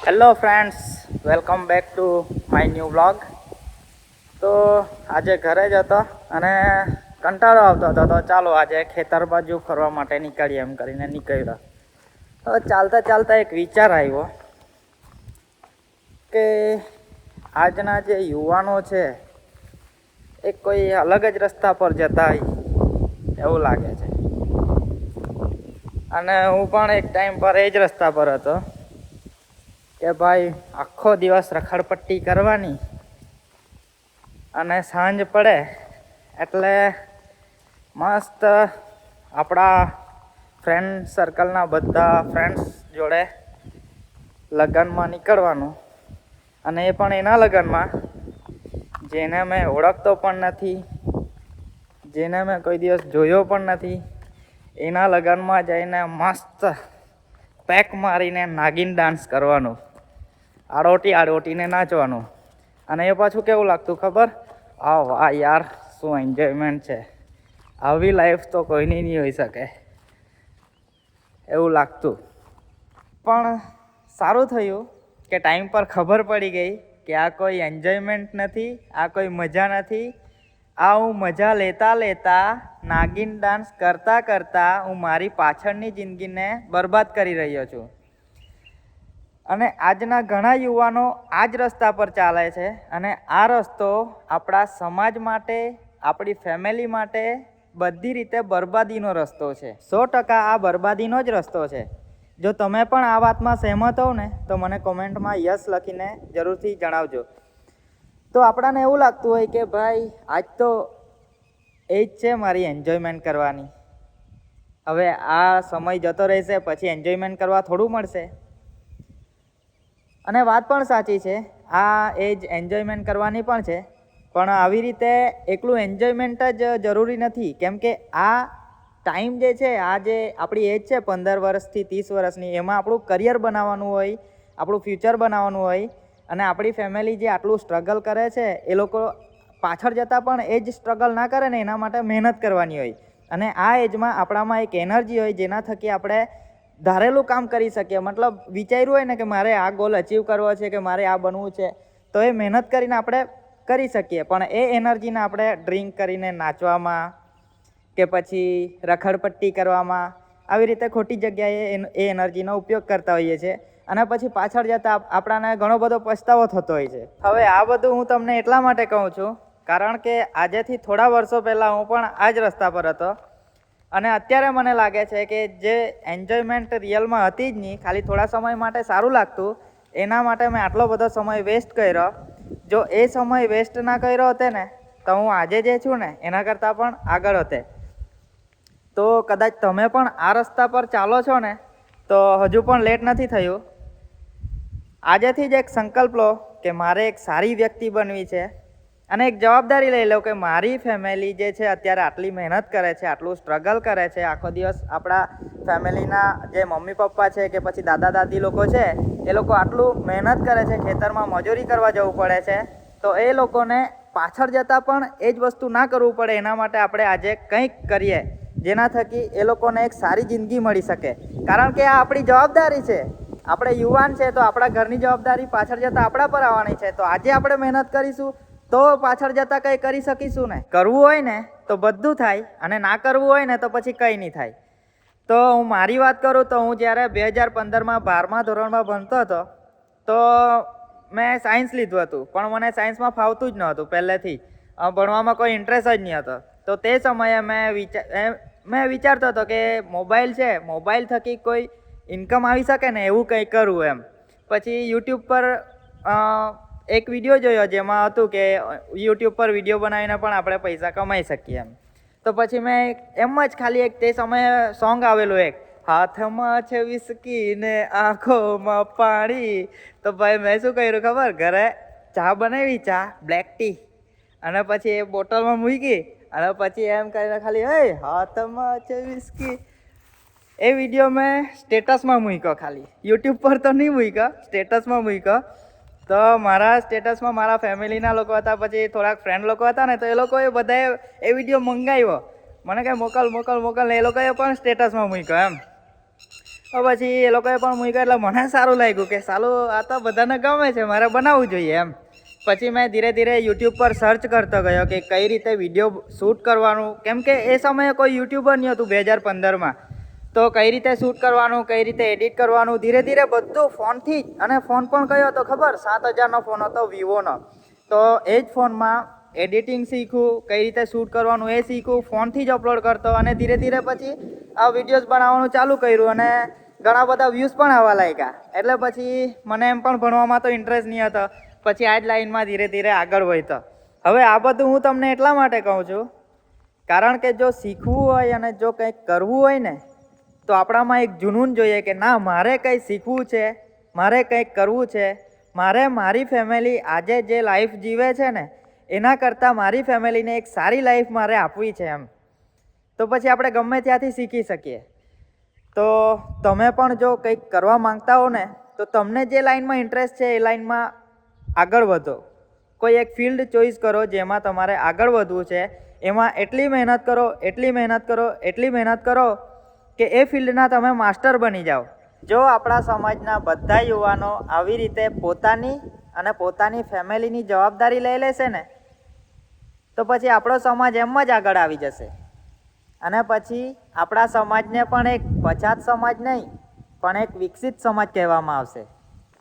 Hello friends, welcome back to my new vlog. તો આજે ઘરે જ હતો અને કંટાળો આવતો હતો, તો ચાલો આજે ખેતર બાજુ ફરવા માટે નીકળીએ એમ કરીને નીકળ્યો. હવે ચાલતા ચાલતા એક વિચાર આવ્યો કે આજના જે યુવાનો છે એ કોઈ અલગ જ રસ્તા પર જતા હોય એવું લાગે છે. અને હું પણ એક ટાઈમ પર એ જ રસ્તા પર હતો કે ભાઈ આખો દિવસ રખડપટ્ટી કરવાની અને સાંજ પડે એટલે મસ્ત આપણા ફ્રેન્ડ સર્કલના બધા ફ્રેન્ડ્સ જોડે લગ્નમાં નીકળવાનું, અને એ પણ એના લગ્નમાં જેને મેં ઓળખતો પણ નથી, જેને મેં કોઈ દિવસ જોયો પણ નથી, એના લગ્નમાં જઈને મસ્ત પેક મારીને નાગિન ડાન્સ કરવાનું, આડોટીને નાચવાનું. અને એ પાછું કેવું લાગતું ખબર? વાહ યાર, શું એન્જોયમેન્ટ છે, આવી લાઈફ તો કોઈની નહીં હોઈ શકે એવું લાગતું. પણ સારું થયું કે ટાઈમ પર ખબર પડી ગઈ કે આ કોઈ એન્જોયમેન્ટ નથી, આ કોઈ મજા નથી. આ હું મજા લેતા લેતા, નાગિન ડાન્સ કરતાં કરતાં હું મારી પાછળની જિંદગીને બરબાદ કરી રહ્યો છું. અને આજના ઘણા યુવાનો આ જ રસ્તા પર ચાલે છે, અને આ રસ્તો આપણા સમાજ માટે, આપણી ફેમિલી માટે બધી રીતે બરબાદીનો રસ્તો છે. 100% આ બરબાદીનો જ રસ્તો છે. જો તમે પણ આ વાતમાં સહેમત હોવ ને તો મને કોમેન્ટમાં યસ લખીને જરૂરથી જણાવજો. તો આપણાને એવું લાગતું હોય કે ભાઈ આજ તો એ જ છે મારી એન્જોયમેન્ટ કરવાની, હવે આ સમય જતો રહેશે પછી એન્જોયમેન્ટ કરવા થોડું મળશે. અને વાત પણ સાચી છે, આ એજ એન્જોયમેન્ટ કરવાની પણ છે, પણ આવી રીતે એકલું એન્જોયમેન્ટ જ જરૂરી નથી. કેમ કે આ ટાઈમ જે છે, આ જે આપણી એજ છે 15 વર્ષથી 30 વર્ષની, એમાં આપણું કરિયર બનાવવાનું હોય, આપણું ફ્યુચર બનાવવાનું હોય. અને આપણી ફેમિલી જે આટલું સ્ટ્રગલ કરે છે એ લોકો પાછળ જતાં પણ એ જ સ્ટ્રગલ ના કરે ને એના માટે મહેનત કરવાની હોય. અને આ એજમાં આપણામાં એક એનર્જી હોય જેના થકી આપણે ધારેલું કામ કરી શકીએ. મતલબ વિચાર્યું હોય ને કે મારે આ ગોલ અચીવ કરવો છે, કે મારે આ બનવું છે, તો એ મહેનત કરીને આપણે કરી શકીએ. પણ એ એનર્જીને આપણે ડ્રિંક કરીને નાચવામાં કે પછી રખડપટ્ટી કરવામાં, આવી રીતે ખોટી જગ્યાએ એ એનર્જીનો ઉપયોગ કરતા હોઈએ છીએ. અને પછી પાછળ જતાં આપણાને ઘણો બધો પછતાવો થતો હોય છે. હવે આ બધું હું તમને એટલા માટે કહું છું કારણ કે આજેથી થોડા વર્ષો પહેલાં હું પણ આ જ રસ્તા પર હતો, અને અત્યારે મને લાગે છે કે જે એન્જોયમેન્ટ રિયલમાં હતી જ નહીં, ખાલી થોડા સમય માટે સારું લાગતું, એના માટે મેં આટલો બધો સમય વેસ્ટ કર્યો. જો એ સમય વેસ્ટ ના કર્યો હોતે ને તો હું આજે જે છું ને એના કરતાં પણ આગળ હોતે. તો કદાચ તમે પણ આ રસ્તા પર ચાલો છો ને તો હજુ પણ લેટ નથી થયું. આજેથી જ એક સંકલ્પ લો કે મારે એક સારી વ્યક્તિ બનવી છે, અને એક જવાબદારી લઈ લો કે મારી ફેમિલી જે છે અત્યારે આટલી મહેનત કરે છે, આટલું સ્ટ્રગલ કરે છે, આખો દિવસ આપણા ફેમિલીના જે મમ્મી પપ્પા છે કે પછી દાદા દાદી લોકો છે એ લોકો આટલું મહેનત કરે છે, ખેતરમાં મજૂરી કરવા જવું પડે છે, તો એ લોકોને પાછળ જતાં પણ એ જ વસ્તુ ના કરવું પડે. એના માટે આપણે આજે કંઈક કરીએ જેના થકી એ લોકોને એક સારી જિંદગી મળી શકે. કારણ કે આ આપણી જવાબદારી છે. આપણે યુવાન છે તો આપણા ઘરની જવાબદારી પાછળ જતાં આપણા પર આવવાની છે. તો આજે આપણે મહેનત કરીશું તો પાછળ જતાં કંઈ કરી શકીશું ને. કરવું હોય ને તો બધું થાય, અને ના કરવું હોય ને તો પછી કંઈ નહીં થાય. તો હું મારી વાત કરું તો હું જ્યારે 2015માં 12મા ધોરણમાં ભણતો હતો તો મેં સાયન્સ લીધું હતું, પણ મને સાયન્સમાં ફાવતું જ નહોતું પહેલેથી, ભણવામાં કોઈ ઇન્ટરેસ્ટ જ નહીં હતો. તો તે સમયે મેં વિચારતો હતો કે મોબાઈલ છે, મોબાઈલ થકી કોઈ ઇન્કમ આવી શકે ને એવું કંઈ કરવું એમ. પછી યુટ્યુબ પર એક વિડીયો જોયો જેમાં હતું કે યુટ્યુબ પર વિડીયો બનાવીને પણ આપણે પૈસા કમાઈ શકીએ એમ. તો પછી મેં એમ જ ખાલી એક તે સમયે સોંગ આવેલું એક, હાથમાં છે વિસ્કી ને આંખોમાં પાણી. તો ભાઈ મેં શું કર્યું ખબર? ઘરે ચા બનાવી, ચા બ્લેક ટી, અને પછી એ બોટલમાં મૂકી, અને પછી એમ કરીને ખાલી હાથમાં છે વિસ્કી. એ વિડીયો મેં સ્ટેટસમાં મૂક્યો, ખાલી યુટ્યુબ પર તો નહીં મૂક્યો, સ્ટેટસમાં મૂક્યો. તો મારા સ્ટેટસમાં મારા ફેમિલીના લોકો હતા, પછી થોડાક ફ્રેન્ડ લોકો હતા ને, તો એ લોકોએ બધાએ એ વિડીયો મંગાવ્યો. મને કહે મોકલ મોકલ મોકલ, ને એ લોકોએ પણ સ્ટેટસમાં મૂક્યો એમ. પછી એ લોકોએ પણ મૂક્યો એટલે મને સારું લાગ્યું કે સાલું આ તો બધાને ગમે છે, મારે બનાવવું જોઈએ એમ. પછી મેં ધીરે ધીરે યુટ્યુબ પર સર્ચ કરતો ગયો કે કઈ રીતે વિડીયો શૂટ કરવાનું, કેમ કે એ સમયે કોઈ યુટ્યુબર નહીં હતું 2015માં. તો કઈ રીતે શૂટ કરવાનું, કઈ રીતે એડિટ કરવાનું, ધીરે ધીરે બધું ફોનથી જ. અને ફોન પણ કયો હતો ખબર? 7000નો ફોન હતો, વિવોનો. તો એ જ ફોનમાં એડિટિંગ શીખું, કઈ રીતે શૂટ કરવાનું એ શીખું, ફોનથી જ અપલોડ કરતો. અને ધીરે ધીરે પછી આ વિડીયોઝ બનાવવાનું ચાલુ કર્યું અને ઘણા બધા વ્યૂઝ પણ આવવા લાગ્યા. એટલે પછી મને એમ પણ ભણવામાં તો ઇન્ટરેસ્ટ નહીં હતો. પછી આ જ લાઈનમાં ધીરે ધીરે આગળ વધ્યો. હવે આ બધું હું તમને એટલા માટે કહું છું કારણ કે જો શીખવું હોય અને જો કંઈક કરવું હોય ને તો આપણામાં એક જુનૂન જોઈએ કે ના, મારે કંઈ શીખવું છે, મારે કંઈક કરવું છે, મારે મારી ફેમિલી આજે જે લાઈફ જીવે છે ને એના કરતાં મારી ફેમિલીને એક સારી લાઈફ મારે આપવી છે એમ. તો પછી આપણે ગમે ત્યાંથી શીખી શકીએ. તો તમે પણ જો કંઈક કરવા માંગતા હો ને તો તમને જે લાઈનમાં ઇન્ટરેસ્ટ છે એ લાઈનમાં આગળ વધો. કોઈ એક ફિલ્ડ ચોઈસ કરો જેમાં તમારે આગળ વધવું છે. એમાં એટલી મહેનત કરો, એટલી મહેનત કરો, એટલી મહેનત કરો કે એ ફિલ્ડના તમે માસ્ટર બની જાઓ. જો આપણા સમાજના બધા યુવાનો આવી રીતે પોતાની અને પોતાની ફેમિલીની જવાબદારી લઈ લેશે ને તો પછી આપણો સમાજ એમ જ આગળ આવી જશે. અને પછી આપણા સમાજને પણ એક પછાત સમાજ નહીં પણ એક વિકસિત સમાજ કહેવામાં આવશે.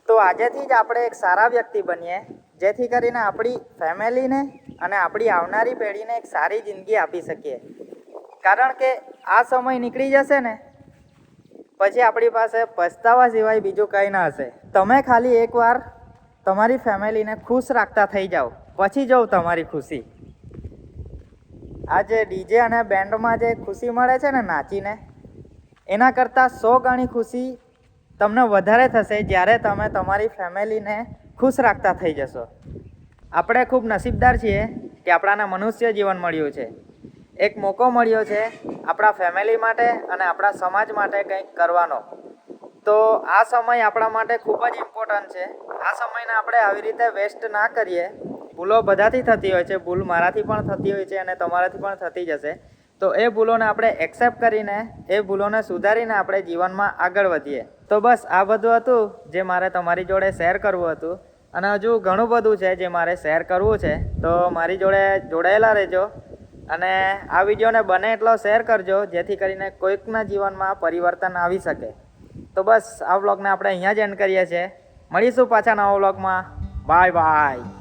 તો આજેથી જ આપણે એક સારા વ્યક્તિ બનીએ જેથી કરીને આપણી ફેમિલીને અને આપણી આવનારી પેઢીને એક સારી જિંદગી આપી શકીએ. કારણ કે આ સમય નીકળી જશે ને પછી આપણી પાસે પછતાવા સિવાય બીજું કંઈ ના હશે. તમે ખાલી એકવાર તમારી ફેમિલીને ખુશ રાખતા થઈ જાઓ પછી જોઉં તમારી ખુશી. આ જે ડીજે અને બેન્ડમાં જે ખુશી મળે છે ને નાચીને, એના કરતાં 100 ગણી ખુશી તમને વધારે થશે જ્યારે તમે તમારી ફેમિલીને ખુશ રાખતા થઈ જશો. આપણે ખૂબ નસીબદાર છીએ કે આપણાને મનુષ્ય જીવન મળ્યું છે. એક મોકો મળ્યો છે આપણા ફેમિલી માટે અને આપણા સમાજ માટે કંઈક કરવાનો. તો આ સમય આપણા માટે ખૂબ જ ઇમ્પોર્ટન્ટ છે. આ સમયને આપણે આવી રીતે વેસ્ટ ના કરીએ. ભૂલો બધાથી થતી હોય છે, ભૂલ મારાથી પણ થતી હોય છે અને તમારાથી પણ થતી જશે. તો એ ભૂલોને આપણે એક્સેપ્ટ કરીને એ ભૂલોને સુધારીને આપણે જીવનમાં આગળ વધીએ. તો બસ આ બધું હતું જે મારે તમારી જોડે શેર કરવું હતું. અને હજુ ઘણું બધું છે જે મારે શેર કરવું છે. તો મારી જોડે જોડાયેલા રહેજો અને આ વિડીયોને બને એટલો શેર કરજો જેથી કરીને કોઈકના જીવનમાં પરિવર્તન આવી શકે. તો બસ આ વ્લોગને આપણે અહીંયા જ એન્ડ કરીએ છીએ. મળીશું પાછા નવા વ્લોગમાં. Bye bye.